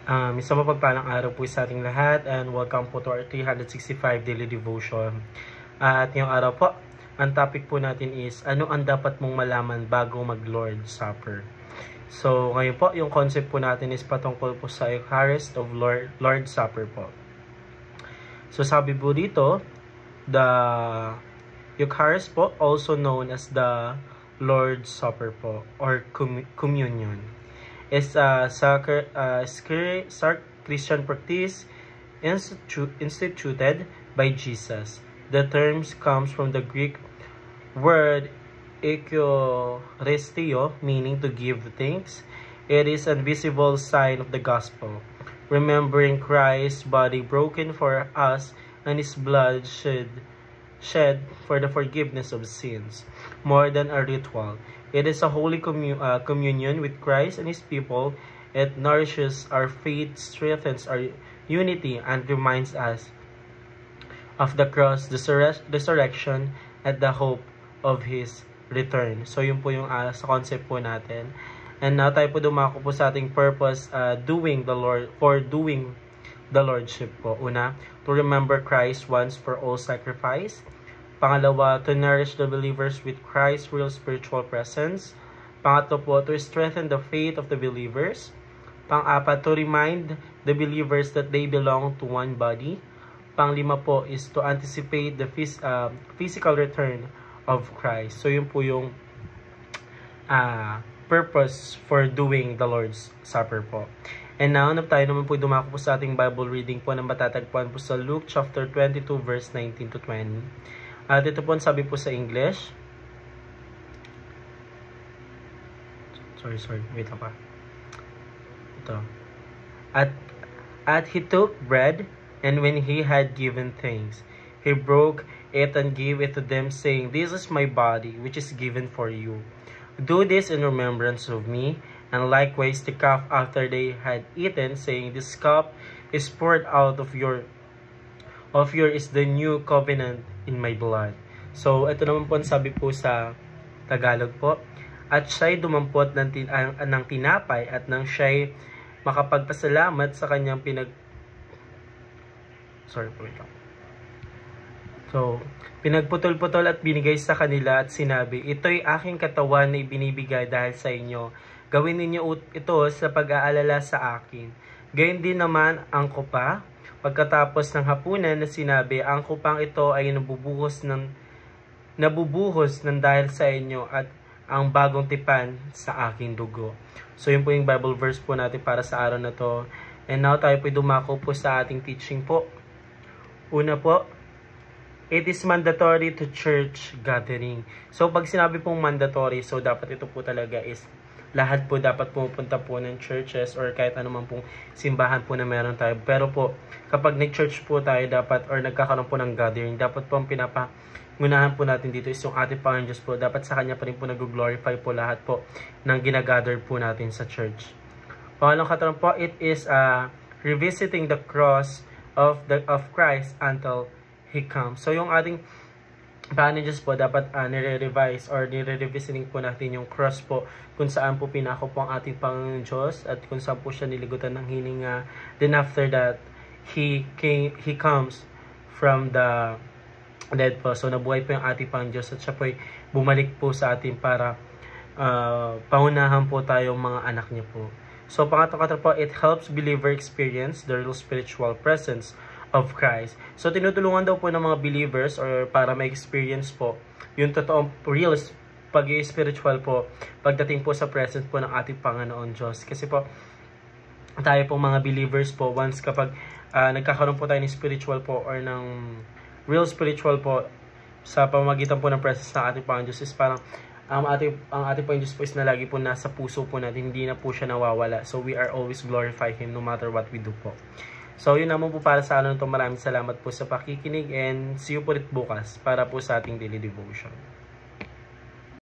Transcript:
Isang mapagpalang araw po sa ating lahat and welcome po to our 365 daily devotion. At ngayong araw po, ang topic po natin is ano ang dapat mong malaman bago mag-Lord's Supper. So ngayon po, yung concept po natin is patungkol po sa Eucharist of Lord's Supper po. So sabi po dito, the Eucharist po, also known as the Lord's Supper po or communion, is a Christian practice instituted by Jesus. The term comes from the Greek word Eucharistio, meaning to give thanks. It is a visible sign of the gospel, remembering Christ's body broken for us and his blood shed for the forgiveness of sins. More than a ritual, it is a holy communion with Christ and his people. It nourishes our faith, strengthens our unity, and reminds us of the cross, the resurrection, and the hope of his return. So yun po yung sa concept po natin. And now tayo po dumako po sa ating purpose, doing the Lordship po. Una, to remember Christ once for all sacrifice. Pangalawa, to nourish the believers with Christ's real spiritual presence. Pangatlo po, to strengthen the faith of the believers. Pang-apat, to remind the believers that they belong to one body. Pang-lima po is to anticipate the physical return of Christ. So yun po yung purpose for doing the Lord's Supper po. And now, tayo naman po dumako po sa ating Bible reading po na matatagpuan po sa Luke chapter 22 verse 19 to 20. At ito po sabi po sa English. Sorry. Wait lang pa. Ito. At he took bread, and when he had given thanks, he broke it and gave it to them, saying, "This is my body, which is given for you. Do this in remembrance of me." And likewise the cup after they had eaten, saying, "This cup is poured out of your is the new covenant in my blood." So, ito naman po ang sabi po sa Tagalog po. At siya'y dumampot ng tinapay at nang siya'y makapagpasalamat sa kanyang pinagputol-putol at binigay sa kanila at sinabi, "Ito'y aking katawan na ibinibigay dahil sa inyo. Gawin ninyo ito sa pag-aalala sa akin." Gayon din naman ang kupa. Pagkatapos ng hapunan na sinabi, "Ang kupang ito ay nabubuhos ng dahil sa inyo at ang bagong tipan sa aking dugo." So yun po yung Bible verse po natin para sa araw na to. And now tayo po dumako po sa ating teaching po. Una po, it is mandatory to church gathering. So pag sinabi pong mandatory, so dapat ito po talaga is lahat po dapat pumupunta po ng churches or kahit anuman pong simbahan po na meron tayo. Pero po, kapag nag-church po tayo dapat or nagkakaroon po ng gathering, dapat po ang pinapangunahan po natin dito is yung ating Panginoon Diyos po. Dapat sa Kanya pa rin po nag-glorify po lahat po ng ginagather po natin sa church. Pangalawang katanong po, it is revisiting the cross of Christ until He comes. So yung ating Panginoon Diyos po, dapat nire-revise or nire-revisiting po natin yung cross po kung saan po pinako po ang ating Panginoon Diyos at kung saan po siya niligutan ng hininga. Then after that, He comes from the dead po. So nabuhay po yung ating Panginoon Diyos at siya po ay bumalik po sa atin para paunahan po tayong mga anak niya po. So pangatlo po, it helps believer experience the real spiritual presence of Christ. So tinutulungan daw po ng mga believers or para ma-experience po yung totoong real pag-spiritual po pagdating po sa presence po ng ating Panginoon Diyos. Kasi po tayo po mga believers po, once kapag nagkakaroon po tayo ng spiritual po or ng real spiritual po sa pamamagitan po ng presence ng ating Panginoon Diyos is parang ang ating Panginoon Diyos po is na lagi po nasa puso po natin, hindi na po siya nawawala. So we are always glorify Him no matter what we do po. So yun naman po para sa araw nito. Maraming salamat po sa pakikinig and see you po ulit bukas para po sa ating daily devotion.